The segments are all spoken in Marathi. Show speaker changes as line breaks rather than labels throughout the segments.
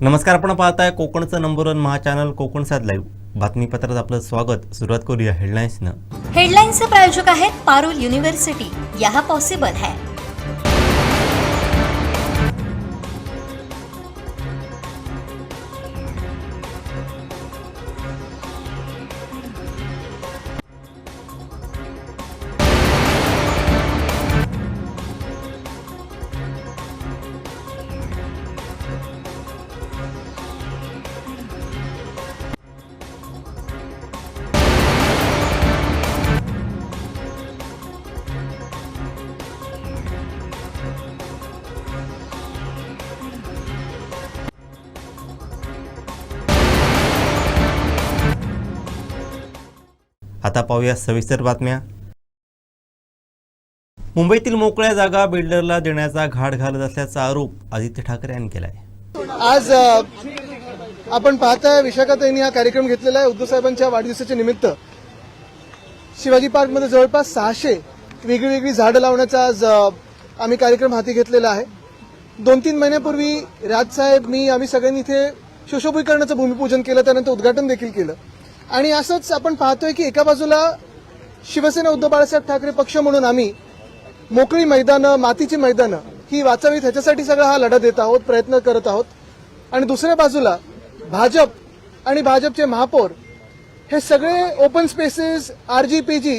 नमस्कार, आपण पाहताय कोकणचं नंबर 1 महा चॅनल कोकण सात लाईव्ह बातमीपत्रात आपलं स्वागत। सुरुवात करूया हेडलाईन्सनं।
हेडलाईन्सचे प्रायोजक आहेत पारुल युनिव्हर्सिटी, यह पॉसिबल है।
आता पाहूया सविस्तर बातम्या। मुंबईतील मोकळ्या जागा बिल्डरला देण्याचा घाट घालत असल्याचा आरोप आदित्य ठाकरे यांनी केलाय।
आज आपण पाहताय विशाखाताईंनी हा कार्यक्रम घेतलेला आहे उद्धव साहेबांच्या वाढदिवसाच्या निमित्त। शिवाजी पार्कमध्ये जवळपास 600 वेगळी झाडं लावण्याचा आज आम्ही कार्यक्रम हाती घेतलेला आहे। 2-3 महिन्यापूर्वी राजसाहेब आम्ही सगळ्यांनी इथे सुशोभीकरणाचं भूमिपूजन केलं, त्यानंतर उद्घाटन देखील केलं। आणि असंच आपण पाहतोय की एका बाजूला शिवसेना उद्धव बाळासाहेब ठाकरे पक्ष म्हणून आम्ही मोकळी मैदानं, मातीची मैदानं ही वाचावीत ह्याच्यासाठी सगळा हा लढा देत आहोत, प्रयत्न करत आहोत। आणि दुसऱ्या बाजूला भाजप आणि भाजपचे महापौर हे सगळे ओपन स्पेसेस, आरजीपीजी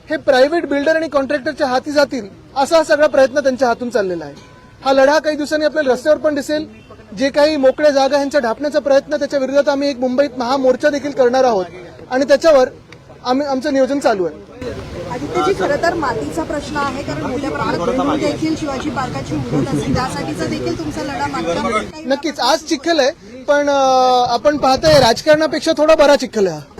हे प्रायव्हेट बिल्डर आणि कॉन्ट्रॅक्टरच्या हाती जातील असा सगळा प्रयत्न त्यांच्या हातून चाललेला आहे। हा लढा काही दिवसांनी आपल्याला रस्त्यावर पण दिसेल। जे काही मोकळ्या जागा ह्यांच्या ढापण्याचा प्रयत्न, त्याच्या विरोधात आम्ही एक मुंबईत महामोर्चा देखील करणार आहोत आणि त्याच्यावर आमचं नियोजन चालू आहे।
आदित्यजी, खरं तर मातीचा प्रश्न आहे, कारण मोठ्या प्रमाणात देखील शिवाजी पार्काची मुदत असेल, त्यासाठीचा देखील तुमचा लढा मागचा
नक्कीच। आज चिखल आहे, पण आपण पाहतोय राजकारणापेक्षा थोडा बरा चिखल आहे।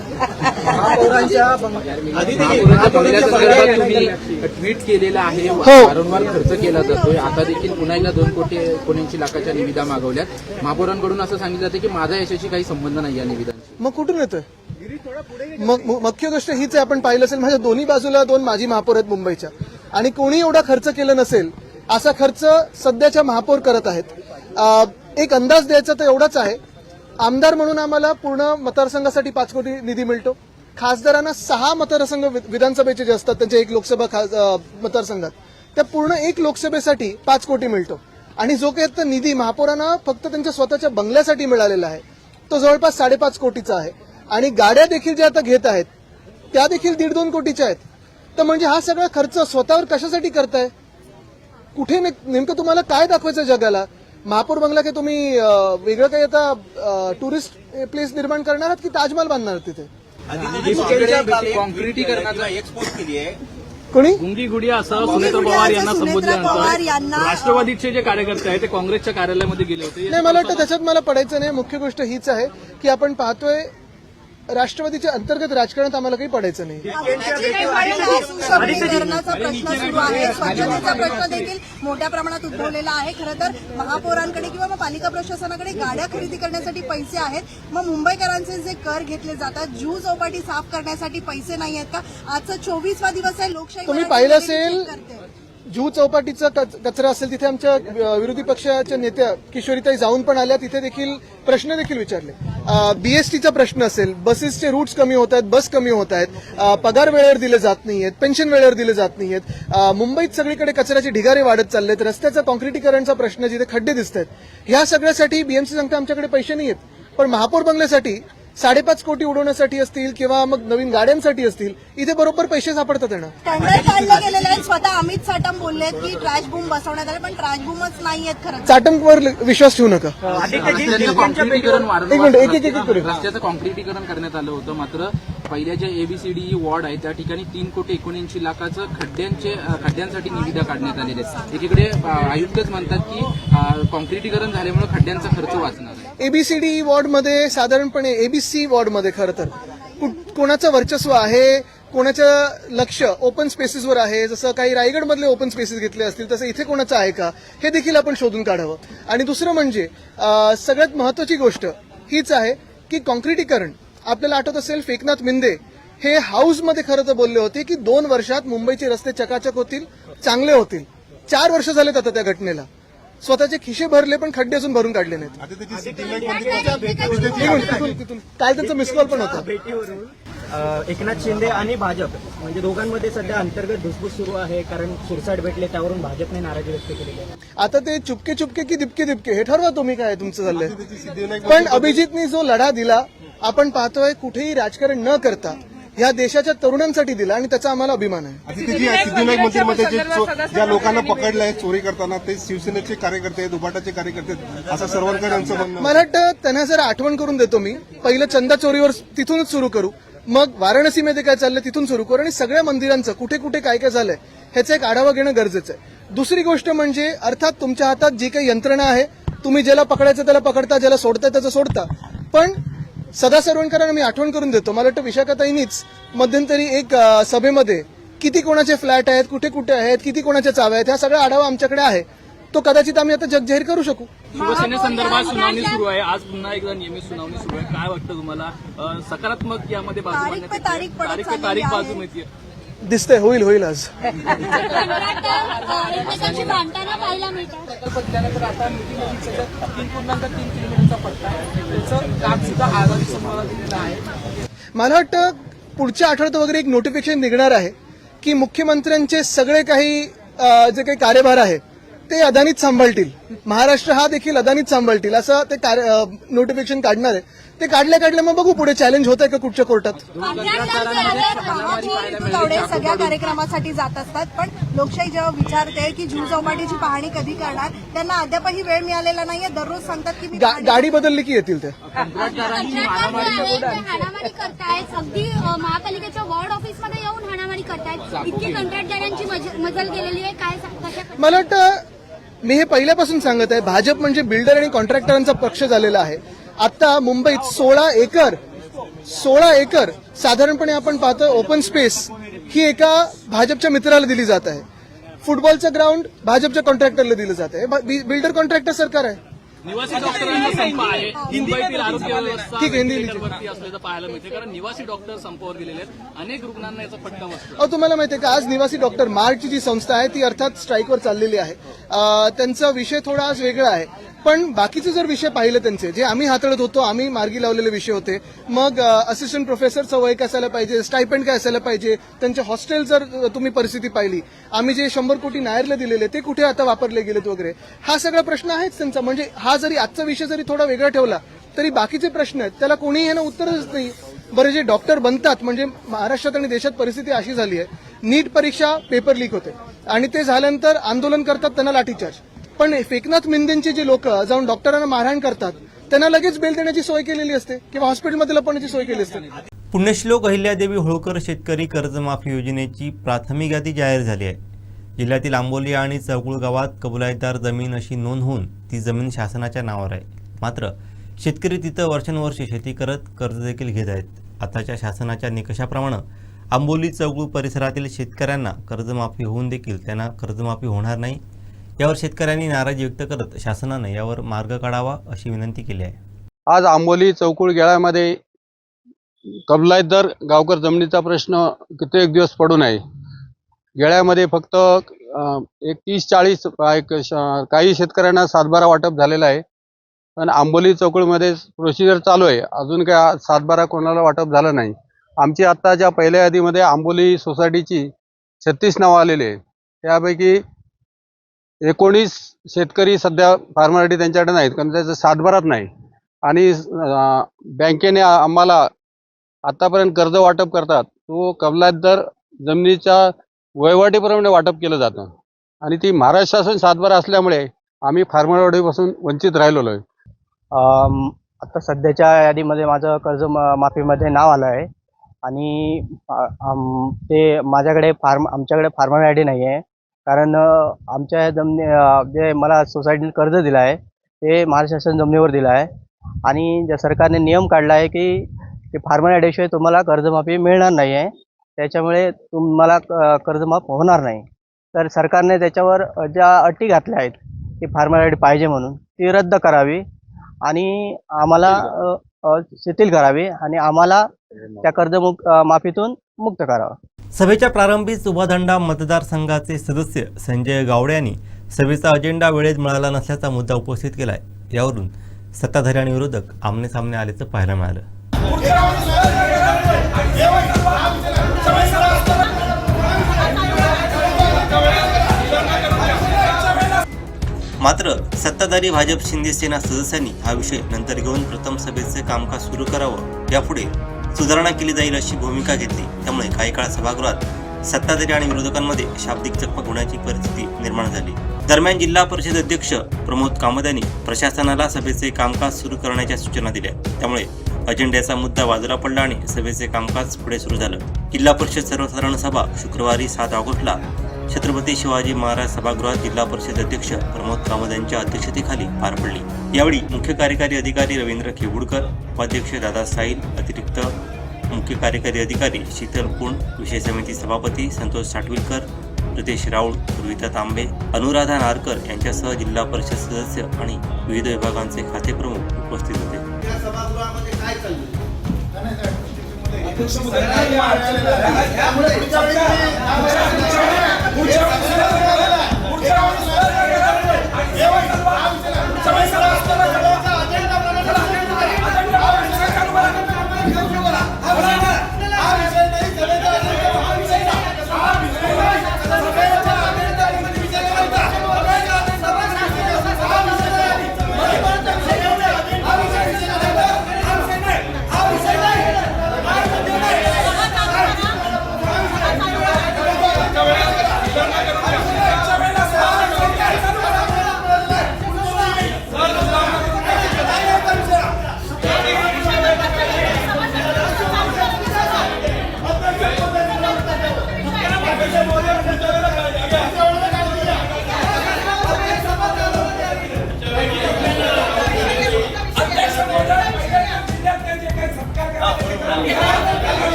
ट्विट केलेला आहे, वारंवार खर्च केला जातोय। आता देखील पुन्हा एकदा 2 लाखाच्या निविदा मागवल्यात। महापौरांकडून असं सांगितलं जातं की माझा याच्याशी काही संबंध नाही या निविदांशी।
मग कुठून येतोय? मुख्य गोष्ट हीच आहे, आपण पाहिलं असेल माझ्या दोन्ही बाजूला 2 माजी महापौर आहेत मुंबईच्या, आणि कोणी एवढा खर्च केला नसेल असा खर्च सध्याच्या महापौर करत आहेत। एक अंदाज द्यायचा तर एवढाच आहे, आमदार म्हणून आम्हाला पूर्ण मतदारसंघासाठी 5 कोटी निधी मिळतो। खासदारांना 6 मतदारसंघ विधानसभेचे जे असतात त्यांच्या 1 लोकसभा मतदारसंघात, त्या पूर्ण 1 लोकसभेसाठी 5 कोटी मिळतो। आणि जो काही निधी महापौरांना फक्त त्यांच्या स्वतःच्या बंगल्यासाठी मिळालेला आहे तो जवळपास 5.5 कोटीचा आहे। आणि गाड्या देखील ज्या आता घेत आहेत त्या देखील 1.5-2 कोटीच्या आहेत। तर म्हणजे हा सगळा खर्च स्वतःवर कशासाठी करताय? कुठे नेमकं तुम्हाला काय दाखवायचं जगाला? महापौर बंगला काय तुम्ही वेगळं काही आता टुरिस्ट प्लेस निर्माण करणार आहात की ताजमहल बांधणार तिथे?
कॉन्क्रिटीकरणाचा एक्सपोज केली आहे
कोणी?
गुंगी गुडिया असं सुनेत्र पवार यांना संबोधल्यानंतर राष्ट्रवादीचे जे कार्यकर्ते आहेत ते काँग्रेसच्या कार्यालयामध्ये गेले होते।
नाही, मला वाटतं त्याच्यात मला पडायचं नाही। मुख्य गोष्ट हीच आहे की आपण पाहतोय राष्ट्रवादीच्या अंतर्गत राजकारणात आम्हाला काही पडायचं नाही।
सुशोभीकरणाचा प्रश्न सुरू आहे, स्वच्छतेचा प्रश्न देखील मोठ्या प्रमाणात उद्भवलेला आहे। खरं तर महापौरांकडे किंवा मग पालिका प्रशासनाकडे गाड्या खरेदी करण्यासाठी पैसे आहेत, मग मुंबईकरांचे जे कर घेतले जातात, जुहू चौपाटी साफ करण्यासाठी पैसे नाही आहेत का? आजचा 24वा दिवस आहे लोकशाही।
तुम्ही पाहिलं असेल जुहू चौपाटीचा कचरा असेल तिथे आमच्या विरोधी पक्षाच्या नेत्या किशोरीताई जाऊन पण आल्या, तिथे देखील प्रश्न देखील विचारले। बीएसटीचा प्रश्न असेल, बसेसचे रूट्स कमी होत आहेत, बस कमी होत आहेत, पगार वेळेवर दिले जात नाहीयेत, पेन्शन वेळेवर दिले जात नाहीयेत, मुंबईत सगळीकडे कचऱ्याचे ढिगारे वाढत चाललेत, रस्त्याचा कॉन्क्रिटीकरणचा प्रश्न, जिथे खड्डे दिसत आहेत, ह्या सगळ्यासाठी बीएमसी सांगता आमच्याकडे पैसे नाहीयेत। पण महापौर बंगल्यासाठी 5.5 कोटी उडवण्यासाठी असतील किंवा मग नवीन गाड्यांसाठी असतील, इथे बरोबर पैसे सापडतात त्यांना।
टेंडर काढले गेलेले आहेत। स्वतः अमित साटम बोललेत की ट्रॅश बूम बसवण्यात आले, पण ट्रॅश बूमच नाहीयेत। खरं
चाटमवर विश्वास ठेवू नका।
रस्त्याचं कॉन्क्रिटीकरण करण्यात आलं होतं, मात्र पहिल्या जे एबीसीडी वॉर्ड आहे त्या ठिकाणी 3,79,00,000चं खड्ड्यांसाठी निविदा काढण्यात आलेले आहेत। एकीकडे आयुक्तच म्हणतात की कॉन्क्रिटीकरण झाल्यामुळे खड्ड्यांचा खर्च वाचणार आहे।
एबीसीडी वॉर्डमध्ये साधारणपणे एबीसी वॉर्डमध्ये खरं तर कोणाचं वर्चस्व आहे, कोणाचं लक्ष ओपन स्पेसेसवर आहे, जसं काही रायगडमधले ओपन स्पेसेस घेतले असतील तसं इथे कोणाचं आहे का हे देखील आपण शोधून काढावं। आणि दुसरं म्हणजे सगळ्यात महत्वाची गोष्ट हीच आहे की कॉन्क्रिटीकरण, आपल्याला आठवत असेल फेकनाथ मिंदे हे हाऊसमध्ये खरं तर बोलले होते की 2 वर्षात मुंबईचे रस्ते चकाचक होतील, चांगले होतील। 4 वर्ष झालेत आता त्या घटनेला। स्वतःचे खिशे भरले पण खड्डे असून भरून काढले नाहीत. तिथून काल त्यांचा मिसकॉल पण होता.
एकनाथ शिंदे आणि भाजप म्हणजे दोघांमध्ये सध्या अंतर्गत धुसफूस सुरू आहे, कारण शिरसाट भेटले त्यावरून भाजपने नाराजी व्यक्त केलेली आहे.
आता ते चुपके चुपके की दिपके दिपके हे ठरवा तुम्ही काय तुमचं चाललंय. पण अभिजितने जो लढा दिला आपण पाहतोय कुठेही राजकारण न करता ह्या देशाच्या तरुणांसाठी दिला आणि त्याचा आम्हाला अभिमान आहे.
सिद्धिविनायक मंदिरमध्ये ज्या लोकांना पकडलंय चोरी करताना ते शिवसेनेचे कार्यकर्ते आहेत, उभाटाचे कार्यकर्ते आहेत, असं सरवरकर यांचं म्हणणं.
मला वाटतं त्यांना जरा आठवण करून देतो मी. पहिलं चंदा चोरीवर तिथूनच सुरू करू, मग वाराणसीमध्ये काय चाललंय तिथून सुरू करू आणि सगळ्या मंदिरांचं कुठे कुठे काय काय झालंय ह्याचा एक आढावा घेणं गरजेचं आहे. दुसरी गोष्ट म्हणजे अर्थात तुमच्या हातात जी काही यंत्रणा आहे, तुम्ही ज्याला पकडायचं त्याला पकडता, ज्याला सोडता त्याचं सोडता, पण सदा सरवणकरांना मी आठवण करून देतो. मला वाटतं विशाखाताईंनीच मध्यंतरी एक सभेमध्ये किती कोणाचे फ्लॅट आहेत, कुठे कुठे आहेत, किती कोणाच्या चाव्या आहेत, हा सगळा आढावा आमच्याकडे आहे. तो कदाचित आम्ही आता जगजाहीर करू शकू.
शिवसेनेसंदर्भात सुनावणी सुरू आहे, आज पुन्हा एकदा नियमित सुनावणी सुरू आहे. काय वाटतं तुम्हाला, सकारात्मक यामध्ये बाजू
तारीख पे तारीख पडत
तारीख पे
चाललेली
तारीख
आहे.
बाजू मिळते?
दिसतंय होईल आज.
एकमेकांची भांडताना पाहायला मिळतात.
त्यानंतर आता मिटिंग 3.3 किलोमीटरचा पट्टा आहे, त्याचं काम सुद्धा आगामी समोर दिलेलं आहे.
मला वाटतं पुढच्या आठवड्यात वगैरे एक नोटिफिकेशन निघणार आहे की मुख्यमंत्र्यांचे सगळे काही जे काही कार्यभार आहे ते अदानीच सांभाळतील, महाराष्ट्र हा देखील अदानीच सांभाळतील असं ते नोटिफिकेशन काढणार आहे. ते काढल्या मग बघू पुढे चॅलेंज होत आहे का कुठच्या कोर्टात.
महापौर गावडे सगळ्या कार्यक्रमासाठी जात असतात, पण लोकशाही जेव्हा विचारते की झूल चौपाटीची पाहणी कधी करणार, त्यांना अद्यापही वेळ मिळालेला नाहीये. दररोज सांगतात की मी
गाडी बदलली की येतील ते.
हाणामारी करतायत, अगदी महापालिकेच्या वॉर्ड ऑफिसमध्ये येऊन हाणामारी करतायत. इतकी कंत्राटदारांची मजल गेलेली आहे. काय
मला वाटतं मी हे पहिल्यापासून सांगत आहे, भाजप म्हणजे बिल्डर आणि कॉन्ट्रॅक्टरांचा पक्ष झालेला आहे. आता मुंबईत 16 एकर साधारणपणे आपण पाहतो ओपन स्पेस ही एका भाजपच्या मित्राला दिली जात आहे. फुटबॉलचं ग्राउंड भाजपच्या कॉन्ट्रॅक्टरला दिलं जात आहे. बिल्डर कॉन्ट्रॅक्टर सरकार आहे.
निवासी डॉक्टरांचा संप आहे, मुंबईतील आरोग्य व्यवस्था
ठीक आहे, हिंदी
वरती असल्याचं पाहायला मिळते, कारण निवासी डॉक्टर संपावर गेलेले आहेत. अनेक रुग्णांना याचा फटका बसतो.
अहो तुम्हाला माहिती आहे का, आज निवासी डॉक्टर मार्टची जी संस्था आहे ती अर्थात स्ट्राईकवर चाललेली आहे. त्यांचा विषय थोडा आज वेगळा आहे, पण बाकीचे जर विषय पाहिले त्यांचे जे आम्ही हाताळत होतो, आम्ही मार्गी लावलेले विषय होते. मग असिस्टंट प्रोफेसरचं वय काय असायला पाहिजे, स्टायपेंड काय असायला पाहिजे, त्यांचे हॉस्टेल जर तुम्ही परिस्थिती पाहिली, आम्ही जे 100 कोटी नायरला दिलेले ते कुठे आता वापरले गेलेत वगैरे, हा सगळा प्रश्न आहेच त्यांचा. म्हणजे हा जरी आजचा विषय जरी थोडा वेगळा ठेवला तरी बाकीचे प्रश्न आहेत त्याला कोणीही ह्यानं उत्तरच नाही. बरं, जे डॉक्टर बनतात म्हणजे महाराष्ट्रात आणि देशात परिस्थिती अशी झाली आहे, नीट परीक्षा पेपर लीक होते आणि ते झाल्यानंतर आंदोलन करतात, त्यांना लाठीचार्ज. पण एकनाथ मिंदेंचे जे लोक जाऊन डॉक्टरांना मारहाण करतात त्यांना लगेच बेल देण्याची सोय केलेली असते किंवा हॉस्पिटलमध्ये लपवण्याची सोय केली असते.
पुण्यश्लोक अहिल्यादेवी होळकर शेतकरी कर्जमाफी योजनेची प्राथमिक यादी जाहीर झाली आहे. जिल्ह्यातील आंबोली आणि चौकुळ गावात कबुलातदार जमीन अशी नोंद होऊन ती जमीन शासनाच्या नावावर आहे. मात्र शेतकरी तिथं वर्षानुवर्षे शेती करत कर्ज देखील घेत आहेत. आताच्या शासनाच्या निकषाप्रमाणे आंबोली चौकुळ परिसरातील शेतकऱ्यांना कर्जमाफी होऊन देखील त्यांना कर्जमाफी होणार नाही. यावर शेतकऱ्यांनी नाराजी व्यक्त करत शासनाने यावर मार्ग काढावा अशी विनंती केली आहे.
आज आंबोली चौकुळ गेळ्यामध्ये कबलातदार गावकर जमिनीचा प्रश्न कित्येक दिवस पडून आहे. गेळ्यामध्ये फक्त एक 30-40 काही शेतकऱ्यांना 7-12 वाटप झालेलं आहे, पण आंबोली चौकुळमध्ये प्रोसिजर चालू आहे. अजून काय 7-12 कोणाला वाटप झालं नाही. आमची आत्ताच्या पहिल्या यादीमध्ये आंबोली सोसायटीची 36 नावं आलेली आहे. त्यापैकी 19 शेतकरी सध्या फार्मॅलिटी त्यांच्याकडे नाहीत, कारण त्याचं 7-12 नाही. आणि बँकेने आम्हाला आतापर्यंत कर्ज वाटप करतात तो कबलातदार जमिनीच्या वहिवाटीप्रमाणे वाटप केलं जातं आणि ती महाराष्ट्र शासन 7-12 असल्यामुळे आम्ही फार्मॅलिटीपासून वंचित राहिलेलो आहे.
आता सध्याच्या यादीमध्ये माझं कर्ज माफीमध्ये नाव आलं आहे आणि ते माझ्याकडे आमच्याकडे फार्मर आय डी नाही आहे, कारण आमच्या जे मला सोसायटीने कर्ज दिलं आहे ते महाराष्ट्र शासन जमिनीवर दिलं आहे आणि ज्या सरकारने नियम काढला आहे की फार्मर आय डीशिवाय तुम्हाला कर्जमाफी मिळणार नाही आहे, त्याच्यामुळे तुम्हाला कर्जमाफ होणार नाही. तर सरकारने त्याच्यावर ज्या अटी घातल्या आहेत की फार्मर आय डी पाहिजे म्हणून ती रद्द करावी आणि आम्हाला शिथिल करावी आणि आम्हाला त्या माफीतून मुक्त करावं.
सभेच्या प्रारंभीच उभादांडा मतदारसंघाचे सदस्य संजय गावडे यांनी सभेचा अजेंडा वेळेत मिळाला नसल्याचा मुद्दा उपस्थित केलाय. यावरून सत्ताधारी आणि विरोधक आमनेसामने आल्याचं पाहायला मिळालं. मात्र सत्ताधारी भाजप शिंदे सेना सदस्यांनी हा विषय नंतर घेऊन प्रथम सभेचे कामकाज सुरू करावं, यापुढे सुधारणा केली जाईल अशी भूमिका घेतली. त्यामुळे काही काळ सभागृहात सत्ताधारी आणि विरोधकांमध्ये शाब्दिक चकमक होण्याची परिस्थिती निर्माण झाली. दरम्यान जिल्हा परिषद अध्यक्ष प्रमोद कामत यांनी प्रशासनाला सभेचे कामकाज सुरू करण्याच्या सूचना दिल्या. त्यामुळे अजेंड्याचा मुद्दा बाजूला पडला आणि सभेचे कामकाज पुढे सुरू झालं. जिल्हा परिषद सर्वसाधारण सभा शुक्रवारी 7 ऑगस्टला छत्रपती शिवाजी महाराज सभागृहात जिल्हा परिषद अध्यक्ष प्रमोद कामत यांच्या अध्यक्षतेखाली पार पडली. यावेळी मुख्य कार्यकारी अधिकारी रवींद्र खेवुडकर, उपाध्यक्ष दादा साईल, अतिरिक्त मुख्य कार्यकारी अधिकारी शीतल पुंड, विषय समिती सभापती संतोष साटविलकर, रितेश राऊळ, रोहिता तांबे, अनुराधा नारकर यांच्यासह जिल्हा परिषद सदस्य आणि विविध विभागांचे खाते प्रमुख उपस्थित होते.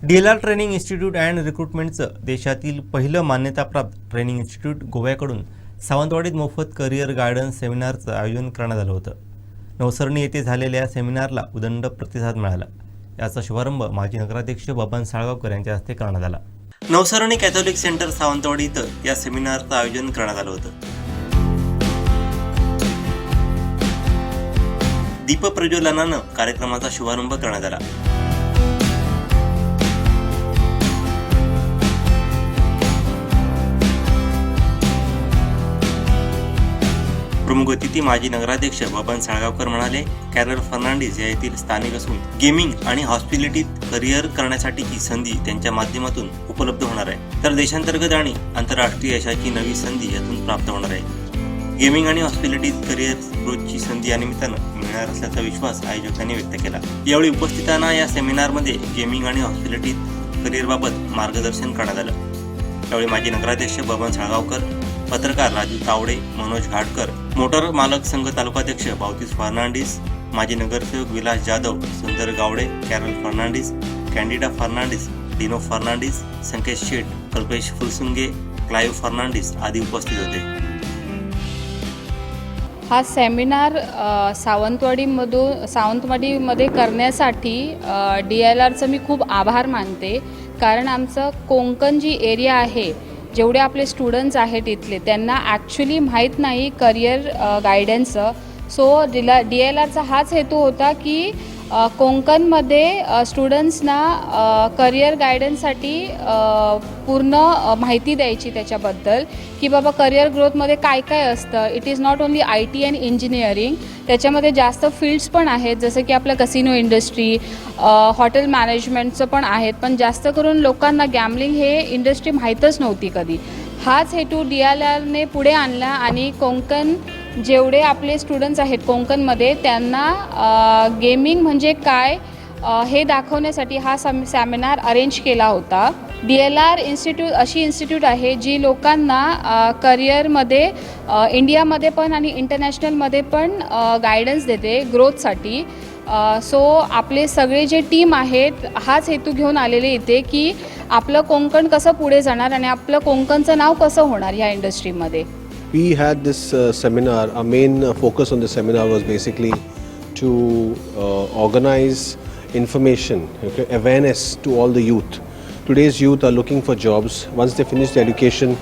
DLR ट्रेनिंग इन्स्टिट्यूट अँड रिक्रुटमेंटचं देशातील पहिलं मान्यताप्राप्त ट्रेनिंग इन्स्टिट्यूट गोव्याकडून सावंतवाडीत मोफत करिअर गायडन्स सेमिनारचं आयोजन करण्यात आलं होतं. नवसरणी येथे झालेल्या सेमिनारला उदंड प्रतिसाद मिळाला. याचा शुभारंभ माजी नगराध्यक्ष बबन साळगावकर यांच्या हस्ते करण्यात आला. नवसरणी कॅथोलिक सेंटर सावंतवाडी इथं या सेमिनारचं आयोजन करण्यात आलं होतं. दीपप्रज्वलनानं कार्यक्रमाचा शुभारंभ करण्यात आला. प्रमुख अतिथी माजी नगराध्यक्ष बबन साळगावकर म्हणाले, कॅरल फर्नांडिस या येथील स्थानिक असून गेमिंग आणि हॉस्पिटॅलिटीत करिअर करण्यासाठीची संधी त्यांच्या माध्यमातून उपलब्ध होणार आहे. तर देशांतर्गत आणि आंतरराष्ट्रीय यशाची नवी संधी यातून प्राप्त होणार आहे. गेमिंग आणि हॉस्पिटॅलिटीत करिअर ग्रोथची संधी या निमित्तानं मिळणार असल्याचा विश्वास आयोजकांनी व्यक्त केला. यावेळी उपस्थितांना या सेमिनारमध्ये गेमिंग आणि हॉस्पिटॅलिटीत करिअरबाबत मार्गदर्शन करण्यात आलं. यावेळी माजी नगराध्यक्ष बबन साळगावकर, पत्रकार राजू तावडे, मनोज घाटकर, मोटर मालक संघ तालुकाध्यक्ष बावतीस फर्नांडिस, माजी नगरसेवक विलास जाधव, सुंदर गावडे, कॅरल फर्नांडिस, कॅन्डिडा फर्नांडिस, डिनो फर्नांडिस, संकेत शेठ, कल्पेश फुलसुंगे, क्लाइव्ह फर्नांडिस आदी उपस्थित होते.
हा सेमिनार सावंतवाडीमध्ये करण्यासाठी DLRचं मी खूप आभार मानते. कारण आमचं कोकण जी एरिया आहे, जेवढे आपले स्टुडंट्स आहेत इथले, त्यांना ॲक्च्युली माहीत नाही करिअर गायडन्सचं. सो DLRचा हाच हेतू होता की कोकणमध्ये स्टुडंट्सना करिअर गायडन्ससाठी पूर्ण माहिती द्यायची त्याच्याबद्दल, की बाबा करिअर ग्रोथमध्ये काय काय असतं. It is not only IT and engineering, त्याच्यामध्ये जास्त फील्ड्स पण आहेत, जसं की आपलं कसिनो इंडस्ट्री, हॉटेल मॅनेजमेंटचं पण आहेत. पण जास्त करून लोकांना गॅमलिंग हे इंडस्ट्री माहीतच नव्हती कधी. हाच हेतू DLRने पुढे आणला आणि कोकण जेवढे आपले स्टुडंट्स आहेत कोकणमध्ये, त्यांना गेमिंग म्हणजे काय हे दाखवण्यासाठी हा सेमिनार अरेंज केला होता. DLR इन्स्टिट्यूट अशी इन्स्टिट्यूट आहे जी लोकांना करिअरमध्ये इंडियामध्ये पण आणि इंटरनॅशनलमध्ये पण गायडन्स देते ग्रोथसाठी. सो आपले सगळे जे टीम आहेत हाच हेतू घेऊन आलेले इथे की आपलं कोकण कसं पुढे जाणार आणि आपलं कोकणचं नाव कसं होणार ह्या इंडस्ट्रीमध्ये.
we had this seminar. Our main focus on the seminar was basically to organize information, okay, awareness to all the youth. Today's youth are looking for jobs. Once they finish their education,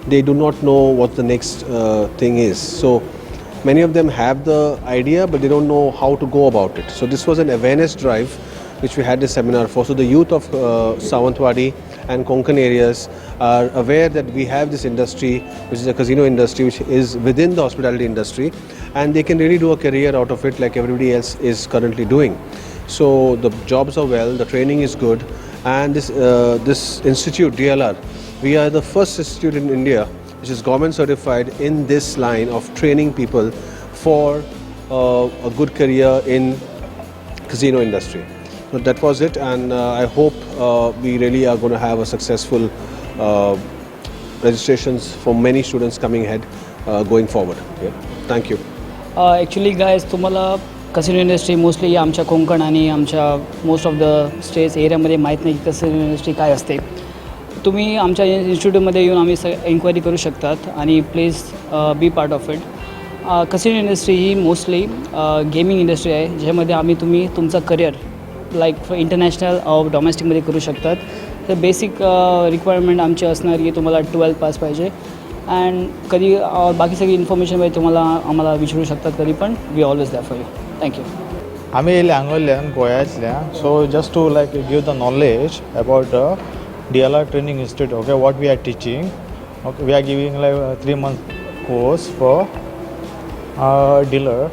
they do not know what the next thing is. So many of them have the idea, but they don't know how to go about it. So this was an awareness drive which we had this seminar for. So the youth of Sawantwadi and Konkan areas are aware that we have this industry, which is a casino industry, which is within the hospitality industry, and they can really do a career out of it like everybody else is currently doing. So the jobs are well, the training is good, and this institute, DLR, we are the first institute in India which is government certified in this line of training people for a good career in casino industry. So that was it, and I hope we really are going to have a successful registrations for many students coming ahead going forward. Yeah. Thank you.
Actually guys तुम्हाला कसिनो इंडस्ट्री मोस्टली आमच्या कोकण आणि आमच्या मोस्ट ऑफ द स्टेट्स एरियामध्ये माहीत नाही की कसिनो इंडस्ट्री काय असते. तुम्ही आमच्या इन्स्टिट्यूटमध्ये येऊन आम्ही एन्क्वायरी करू शकतात आणि please be part of it. Casino industry he mostly gaming industry आहे, ज्यामध्ये तुम्ही तुमचं करिअर लाईक इंटरनॅशनल डोमेस्टिकमध्ये करू शकतात. तर बेसिक रिक्वायरमेंट आमची असणार की तुम्हाला 12th पास पाहिजे, अँड कधी बाकी सगळी इन्फॉर्मेशन पाहिजे तुम्हाला आम्हाला विचारू शकतात कधी पण. We always there for you. Thank you.
आम्ही येयले हांगोल्यान गोंयातल्यान, so just to like give the knowledge about DLR training institute. Okay, what we are teaching, okay, we are giving like a 3-month course for dealer.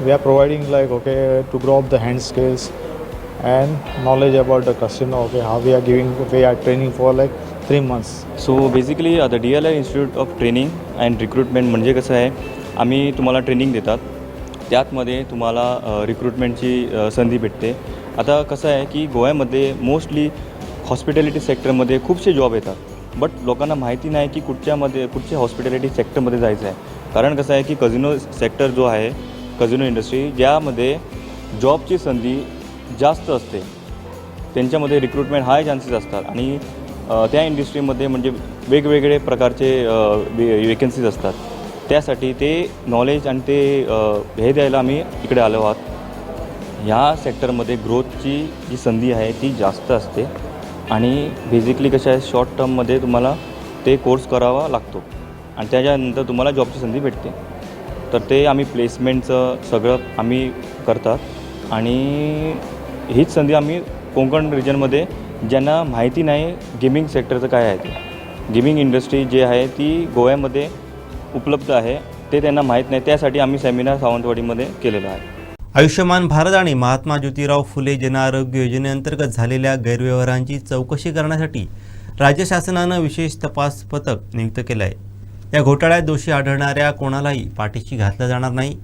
We are providing like, okay, to grow up the hand skills and knowledge about the casino. Okay, how we are training for like 3 months.
So basically the DLR Institute of Training and Recruitment म्हणजे कसं आहे, आम्ही तुम्हाला ट्रेनिंग देतात, त्यातमध्ये तुम्हाला रिक्रुटमेंटची संधी भेटते. आता कसं आहे की गोव्यामध्ये मोस्टली हॉस्पिटॅलिटी सेक्टरमध्ये खूपसे जॉब येतात, बट लोकांना माहिती नाही की कुठच्या हॉस्पिटॅलिटी सेक्टरमध्ये जायचं आहे. कारण कसं आहे की कझिनो सेक्टर जो आहे, कझिनो इंडस्ट्री, ज्यामध्ये जॉबची संधी जास्त असते, त्यांच्यामध्ये रिक्रुटमेंट हाय चान्सेस असतात आणि त्या इंडस्ट्रीमध्ये म्हणजे वेगवेगळे प्रकारचे वेकन्सीज असतात. त्यासाठी ते नॉलेज आणि ते हे द्यायला आम्ही इकडे आलो आहोत. ह्या सेक्टरमध्ये ग्रोथची जी संधी आहे ती जास्त असते आणि बेसिकली कसं आहे, शॉर्ट टर्ममध्ये तुम्हाला ते कोर्स करावा लागतो आणि त्याच्यानंतर तुम्हाला जॉबची संधी भेटते. तर ते आम्ही प्लेसमेंटचं सगळं आम्ही करतात आणि हीच संधी आम्ही कोकण रिजनमध्ये ज्यांना माहिती नाही गेमिंग सेक्टरचं काय आहे, ते गेमिंग इंडस्ट्री जी आहे ती गोव्यामध्ये उपलब्ध आहे, ते त्यांना माहीत नाही. त्यासाठी आम्ही सेमिनार सावंतवाडीमध्ये केलेला आहे.
आयुष्यमान भारत आणि महात्मा ज्योतिराव फुले जनआरोग्य योजनेअंतर्गत झालेल्या गैरव्यवहारांची चौकशी करण्यासाठी राज्य शासनानं विशेष तपास पथक नियुक्त केलं आहे. या घोटाळ्यात दोषी आढळणाऱ्या कोणालाही पाठीशी घातलं जाणार नाही.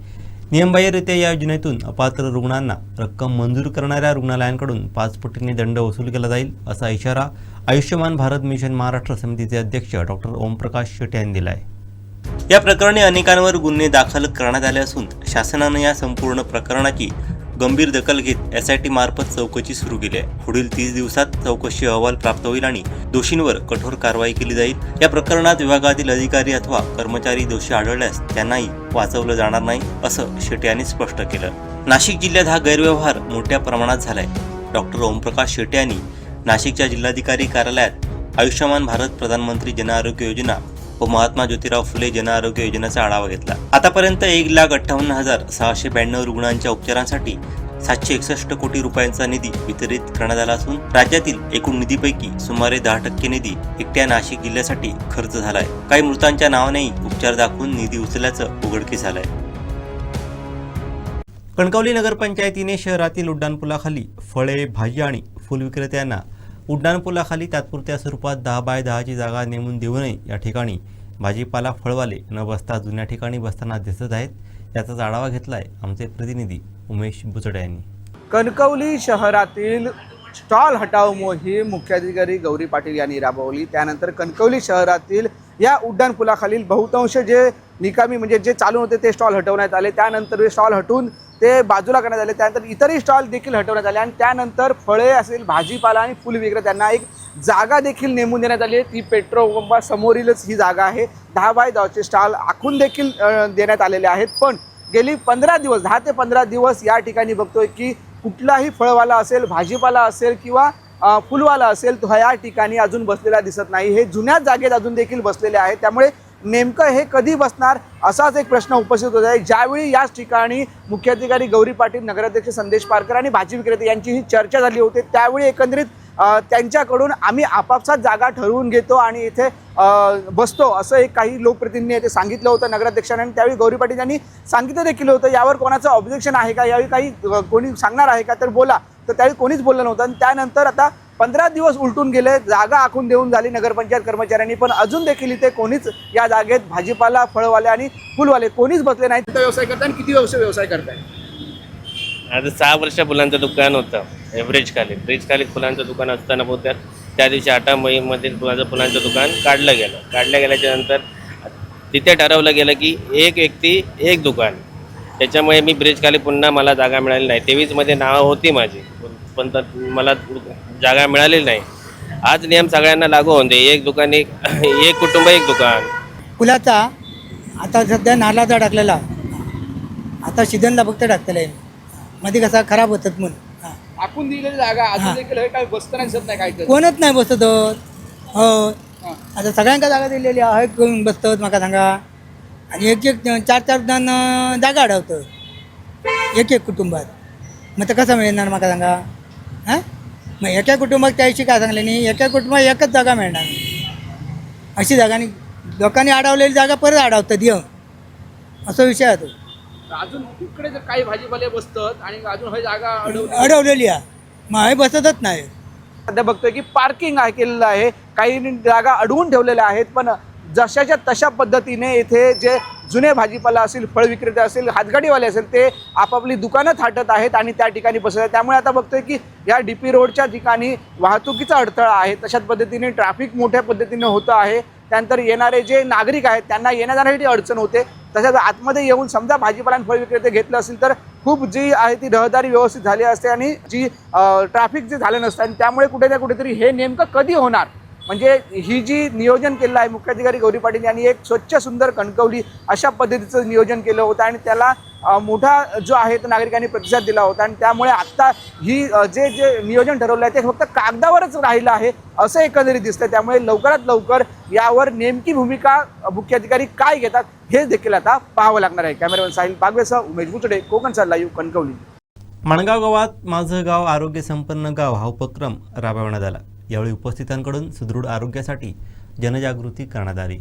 नियमबाह्यरित्या या योजनेतून अपात्र रुग्णांना रक्कम मंजूर करणाऱ्या रुग्णालयांकडून 5 पटींनी दंड वसूल केला जाईल, असा इशारा आयुष्यमान भारत मिशन महाराष्ट्र समितीचे अध्यक्ष डॉक्टर ओमप्रकाश शेटे यांनी दिला आहे. या प्रकरणी अनेकांवर गुन्हे दाखल करण्यात आले असून शासनानं या संपूर्ण प्रकरणाची गंभीर दखल घेत SIT मार्फत चौकशी सुरू केली आहे. पुढील 30 दिवसात चौकशी अहवाल प्राप्त होईल आणि दोषींवर कठोर कारवाई केली जाईल. या प्रकरणात विभागातील अधिकारी अथवा कर्मचारी दोषी आढळल्यास त्यांनाही वाचवलं जाणार नाही, असं शेटे यांनी स्पष्ट केलं. नाशिक जिल्ह्यात हा गैरव्यवहार मोठ्या प्रमाणात झालाय. डॉक्टर ओमप्रकाश शेटे यांनी नाशिकच्या जिल्हाधिकारी कार्यालयात आयुष्यमान भारत प्रधानमंत्री जनआरोग्य योजना व महात्मा ज्योतिराव फुले जनआरोग्य योजनेचा आढावा घेतला. आतापर्यंत 1,58,692 रुग्णांच्या उपचारांसाठी 761 कोटी रुपयांचा निधी वितरित करण्यात आला असून राज्यातील एकूण निधीपैकी सुमारे 10% निधी एकट्या नाशिक जिल्ह्यासाठी खर्च झालाय. काही मृतांच्या नावानेही उपचार दाखवून निधी उचलल्याचं उघडकीस आलंय. कणकवली नगरपंचायतीने शहरातील उड्डाणपुलाखाली फळे, भाजी आणि फुल विक्रेत्यांना उड्डाणपुलाखाली तात्पुरत्या स्वरूपात 10 बाय 10 ची जागा नेमून देऊ नये. या ठिकाणी भाजीपाला फळवाले न बसता जुन्या ठिकाणी बसताना दिसत आहेत. याचाच आढावा घेतलाय आमचे प्रतिनिधी उमेश बुचडे यांनी.
कणकवली शहरातील स्टॉल हटाव मोहीम मुख्याधिकारी गौरी पाटील यांनी राबवली. त्यानंतर कणकवली शहरातील या उड्डाणपुलाखालील बहुतांश जे निकामी म्हणजे जे चालू होते ते स्टॉल हटवण्यात आले. त्यानंतर हे स्टॉल हटवून ते बाजूला करण्यात आले. त्यानंतर इतरही स्टॉल देखील हटवण्यात आले आणि त्यानंतर फळे असेल, भाजीपाला आणि फुल विक्रेत्यांना एक जागा देखील नेमून देण्यात आली आहे. ती पेट्रोल पंपासमोरीलच ही जागा आहे. 10 बाय 10चे स्टॉल आखून देखील देण्यात आलेले आहेत. पण गेली 15 दिवस 10 ते 15 दिवस या ठिकाणी बघतोय की कुठलाही फळवाला असेल, भाजीपाला असेल किंवा फुलवाला असेल तो या ठिकाणी अजून बसलेला दिसत नाही. हे जुन्याच जागेत अजून देखील बसलेले आहेत. त्यामुळे नेमकं हे कधी बसणार असाच एक प्रश्न उपस्थित होत आहे. ज्यावेळी याच ठिकाणी मुख्याधिकारी गौरी पाटील, नगराध्यक्ष संदेश पारकर आणि भाजी विक्रेते यांची ही चर्चा झाली होती. त्यावेळी एकंदरीत त्यांच्याकडून आम्ही आपापसात जागा ठरवून घेतो आणि इथे बसतो असं एक काही लोकप्रतिनिधी ते सांगितलं होतं नगराध्यक्षांनी. आणि त्यावेळी गौरी पाटील यांनी सांगितलं देखील होतं यावर कोणाचं ऑब्जेक्शन आहे का, यावेळी काही कोणी सांगणार आहे का तर बोला. तर त्यावेळी कोणीच बोललं नव्हतं. आणि त्यानंतर आता 15 दिवस उलटून गेले, जागा आखून देऊन झाली नगरपंचायत कर्मचाऱ्यांनी, पण अजून देखील इथे कोणीच या जागेत भाजीपाला, फळवाले आणि फुलवाले कोणीच बसले नाहीत. व्यवसाय करताय आणि किती वर्ष व्यवसाय करताय?
आता 6 वर्ष फुलांचं दुकान होतं ब्रिज खाली फुलांचं दुकान असताना बहुतेक त्या दिवशी 8 मेमध्ये माझं फुलांचं दुकान काढलं गेल्याच्या नंतर तिथे ठरवलं गेलं की एक व्यक्ती एक दुकान. त्याच्यामुळे मी ब्रिज खाली पुन्हा मला जागा मिळाली नाही. 23मध्ये नावं होती माझी, पण मला जागा मिळालेली नाही. आज नियम सगळ्यांना लागू होऊन दे, एक दुकान एक कुटुंब एक दुकान.
फुलाचा आता सध्या नारळाचा टाकलेला, आता सीझनला फक्त टाकलेला आहे. मध्ये कसा खराब होतात म्हणून
आखून दिलेली जागा अजून देखील हे काय बसताना दिसत नाही. काय
कोणच नाही बसत. हो आता सगळ्यांका जागा दिलेली आहे, कोण बसतात मला सांगा. आणि एक 4-4 जण जागा अडवतं एक कुटुंबात. मग तर कसं मिळणार मला सांगा. हां मग एका कुटुंबात त्याशी काय सांगले नाही, एका कुटुंबात एकच जागा मिळणार अशी जागा नाही. लोकांनी अडवलेली जागा परत अडवतात असा विषय आहे तो.
अजून इकडे जर काही भाजीपाले बसतात आणि अजून ही जागा
अडवलेली आहे, मग हे बसतच नाही.
सध्या बघतोय की पार्किंग केलेलं आहे, काही जागा अडवून ठेवलेल्या आहेत. पण जशाच्या तशा पद्धतीने इथे जे जुने भाजीपाला असेल, फळ विक्रेते असेल, हातगाडीवाले असेल ते आपापली दुकानं थाटत आहेत आणि त्या ठिकाणी बसत आहेत. त्यामुळे आता बघतोय की या DP रोडच्या ठिकाणी वाहतुकीचा अडथळा आहे. तशाच पद्धतीने ट्रॅफिक मोठ्या पद्धतीने होतं आहे. त्यानंतर येणारे जे नागरिक आहेत त्यांना येण्या जाण्यासाठी अडचण होते. तसंच आतमध्ये येऊन समजा भाजीपाला आणि फळ विक्रेते घेतलं असेल तर खूप जी आहे ती रहदारी व्यवस्थित झाली असते आणि जी ट्रॅफिक जे झालं नसतं. आणि त्यामुळे कुठे ना कुठेतरी हे नेमकं कधी होणार, म्हणजे ही जी नियोजन केलं आहे मुख्याधिकारी गौरी पाटील यांनी एक स्वच्छ सुंदर कणकवली अशा पद्धतीचं नियोजन केलं होतं आणि त्याला मोठा जो आहे तो नागरिकांनी प्रतिसाद दिला होता. आणि त्यामुळे आत्ता ही जे नियोजन ठरवलं आहे ते फक्त कागदावरच राहिलं आहे असं एकंदरीत दिसतं. त्यामुळे लवकरात लवकर यावर नेमकी भूमिका मुख्याधिकारी काय घेतात हे देखील आता पाहावं लागणार आहे. कॅमेरामॅन साहिल बागवेसह उमेश बुचडे, कोकणचा लाईव्ह, कणकवली.
माणगाव गावात माझं गाव आरोग्य संपन्न गाव हा उपक्रम राबवण्यात आला. यावेळी उपस्थितांकडून सुदृढ आरोग्यासाठी जनजागृती करण्यात आली.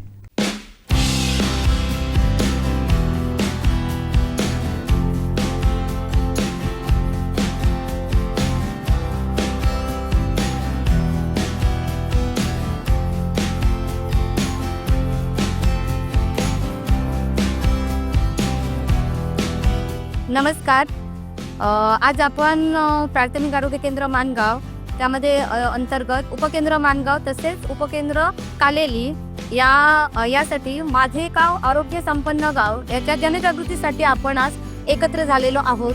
नमस्कार. आज आपण प्राथमिक आरोग्य केंद्र माणगाव त्यामध्ये अंतर्गत उपकेंद्र माणगाव तसेच उपकेंद्र कालेली यासाठी माझे गाव आरोग्य संपन्न गाव याच्या जनजागृतीसाठी आपण आज एकत्र झालेलो आहोत.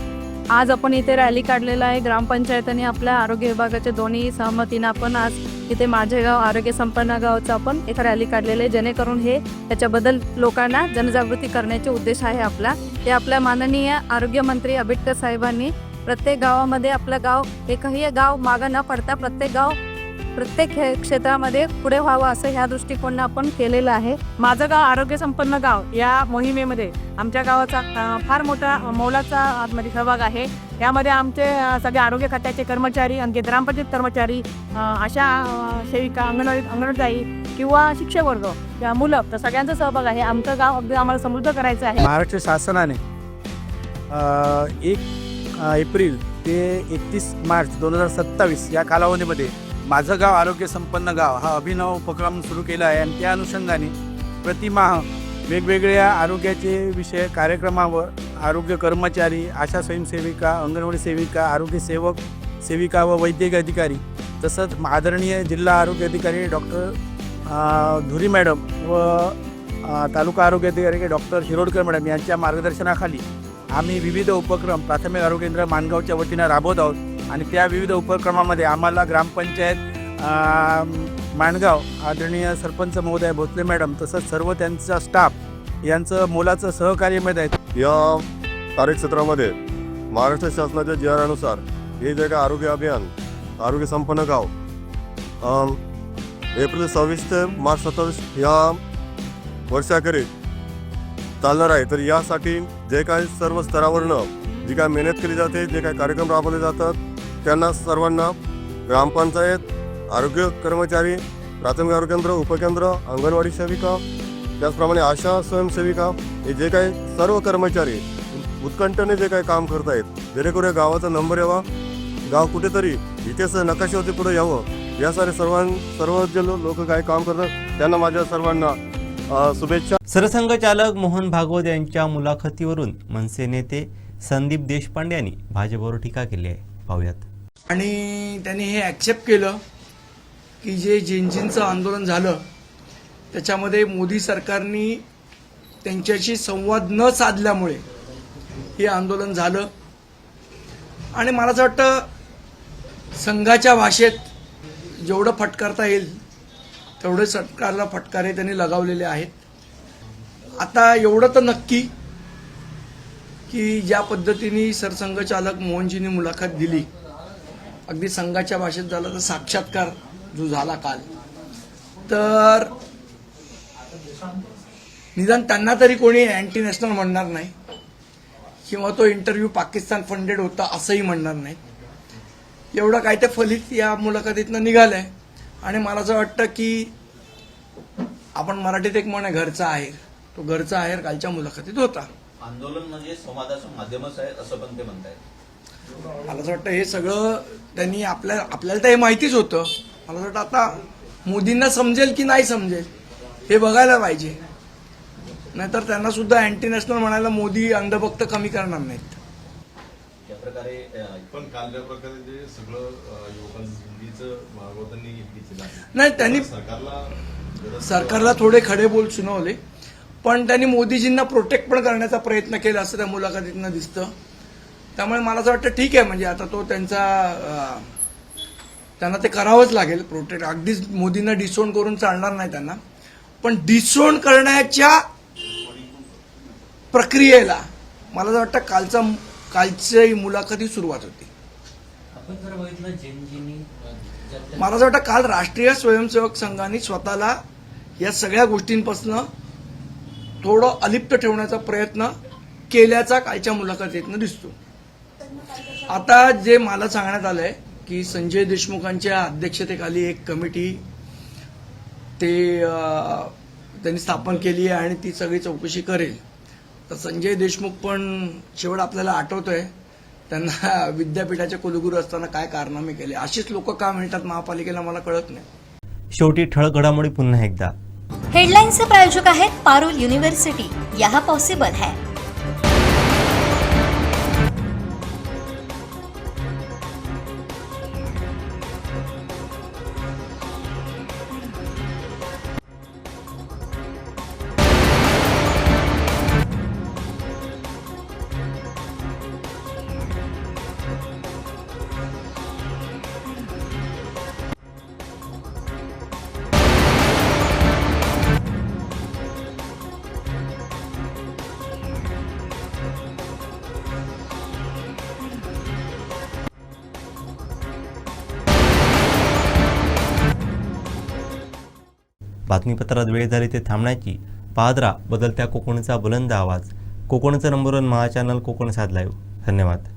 आज आपण इथे रॅली काढलेला आहे. ग्रामपंचायत आपल्या आरोग्य विभागाच्या दोन्ही सहमतीनं आपण आज इथे माझे गाव आरोग्य संपन्न गावचं आपण एक रॅली काढलेलं आहे, जेणेकरून हे त्याच्याबद्दल लोकांना जनजागृती करण्याचे उद्देश आहे आपला. ते आपल्या माननीय आरोग्यमंत्री आंबेडकर साहेबांनी प्रत्येक गावामध्ये आपलं गाव एकही गाव मागं न पडता प्रत्येक क्षेत्रामध्ये पुढे व्हावं असं ह्या दृष्टिकोनानं आपण केलेलं आहे. माझं गाव आरोग्य संपन्न गाव या मोहिमेमध्ये आमच्या गावाचा फार मोठा मौलाचा आतमध्ये सहभाग आहे. यामध्ये आमचे सगळे आरोग्य खात्याचे कर्मचारी, आणखी ग्रामपंचायत कर्मचारी, आशा सेविका, अंगणवाडी किंवा शिक्षक वर्ग, या मुलं, तर सगळ्यांचा सहभाग आहे. आमचं गाव अगदी आम्हाला समृद्ध करायचं आहे.
महाराष्ट्र शासनाने 1 एप्रिल ते 31 मार्च 2027 या कालावधीमध्ये माझं गाव आरोग्य संपन्न गाव हा अभिनव उपक्रम सुरू केला आहे. आणि त्या अनुषंगाने प्रतिमाह वेगवेगळ्या आरोग्याचे विषय कार्यक्रमावर आरोग्य कर्मचारी, आशा स्वयंसेविका, अंगणवाडी सेविका, आरोग्य सेविका व वैद्यकीय अधिकारी, तसंच आदरणीय जिल्हा आरोग्य अधिकारी डॉक्टर धुरी मॅडम व तालुका आरोग्य अधिकारी डॉक्टर शिरोडकर मॅडम यांच्या मार्गदर्शनाखाली आम्ही विविध उपक्रम प्राथमिक आरोग्य केंद्र माणगावच्या वतीनं राबवत आहोत आणि त्या विविध उपक्रमामध्ये आम्हाला ग्रामपंचायत माणगाव आदरणीय सरपंच महोदय भोसले मॅडम तसंच सर्व त्यांचा स्टाफ यांचं मोलाचं सहकार्य मिळत आहे.
या कार्यक्षेत्रामध्ये महाराष्ट्र शासनाच्या GR अनुसार हे जे काय आरोग्य अभियान आरोग्य संपन्न गाव एप्रिल 26 ते मार्च 27 या वर्षाखेरीज चालणार आहे. तर यासाठी जे काही सर्व स्तरावरनं जी काय मेहनत केली जाते, जे काही कार्यक्रम राबवले जातात, त्यांना सर्वांना ग्रामपंचायत, आरोग्य कर्मचारी, प्राथमिक आरोग्य केंद्र, उपकेंद्र, अंगणवाडी सेविका, त्याचप्रमाणे आशा स्वयंसेविका हे जे काही सर्व कर्मचारी उत्कंठेने जे काही काम करत आहेत, जेणेकरून गावाचा नंबर यावा, गाव कुठेतरी इथेच नकाशावरती पुढे यावं, यासाठी सर्व जे लोक काही काम करतात त्यांना माझ्या सर्वांना शुभेच्छा.
सरसंघचालक मोहन भागवत यांच्या मुलाखतीवरून मनसे नेते संदीप देशपांडे यांनी भाजपवर टीका केली आहे. पाहूयात.
आणि त्यांनी हे ॲक्सेप्ट केलं की जे जेनजींचं आंदोलन झालं त्याच्यामध्ये मोदी सरकारने त्यांच्याशी संवाद न साधल्यामुळे हे आंदोलन झालं. आणि मला असं वाटतं संघाच्या भाषेत जेवढं फटकारता येईल तेवढे सरकारला फटकारे त्यांनी लगावलेले आहेत. आता एवढं तर नक्की की ज्या पद्धतीने सरसंघचालक मोहनजींनी मुलाखत दिली, अगदी संघाच्या भाषेत झाला तर साक्षात्कार जो झाला काल, तर निदान त्यांना तरी कोणी अँटी नॅशनल म्हणणार नाही किंवा तो इंटरव्ह्यू पाकिस्तान फंडेड होता असंही म्हणणार नाही. एवढं काय ते फलित या मुलाखतीतनं निघालंय. आणि मला असं वाटतं की आपण मराठीत एक म्हण आहे घरचा आहेर, तो घरचा आहेर कालच्या मुलाखतीत होता.
आंदोलन म्हणजे संवादाचं माध्यमच आहे असं पण ते म्हणतायत.
मला असं वाटतं हे सगळं त्यांनी आपल्याला तर हे माहितीच होतं. मला असं वाटतं आता मोदींना समजेल की नाही समजेल हे बघायला पाहिजे, नाहीतर त्यांना सुद्धा अँटी नॅशनल म्हणायला मोदी अंधभक्त कमी करणार नाहीत.
या प्रकारे
पण काल ज्या प्रकारे जे सगळं युवकांचं मागवतांनी घेतलेलं आहे,
नाही त्यांनी सरकारला थोडे खडे बोल सुनावले, पण त्यांनी मोदीजींना प्रोटेक्ट पण करण्याचा प्रयत्न केला असं त्या मुलाखतीतनं दिसतं. त्यामुळे मला असं वाटतं ठीक आहे, म्हणजे आता तो त्यांना ते करावंच लागेल प्रोटेक्ट. अगदीच मोदींना डिसोन करून चालणार नाही त्यांना, पण डिसोन करण्याच्या प्रक्रियेला मला असं वाटतं कालची मुलाखती सुरुवात होती. मला असं वाटतं काल राष्ट्रीय स्वयंसेवक संघाने स्वतःला या सगळ्या गोष्टींपासून थोडं अलिप्त ठेवण्याचा प्रयत्न केल्याचा कालच्या मुलाखतीतनं दिसतो. आता जे मला सांगण्यात आलंय की संजय देशमुखांच्या अध्यक्षतेखाली एक कमिटी त्यांनी स्थापन केली आहे आणि ती सगळी चौकशी करेल. तर संजय देशमुख पण शेवट आपल्याला आठवतोय त्यांना विद्यापीठाचे कुलगुरू असताना काय कारनामे केले. अशीच लोक का मिळतात महापालिकेला मला कळत नाही.
शेवटी ठळक घडामोडी पुन्हा एकदा.
हेडलाइन्सचे प्रायोजक आहेत पारुल युनिव्हर्सिटी. यहाँ पॉसिबल है.
बातमीपत्रात वेळ झाली ते थांबण्याची. पाहत राहा बदलत्या कोकणचा बुलंद आवाज. कोकणचं नंबर 1 महा चॅनल कोकण साध लाईव्ह. धन्यवाद.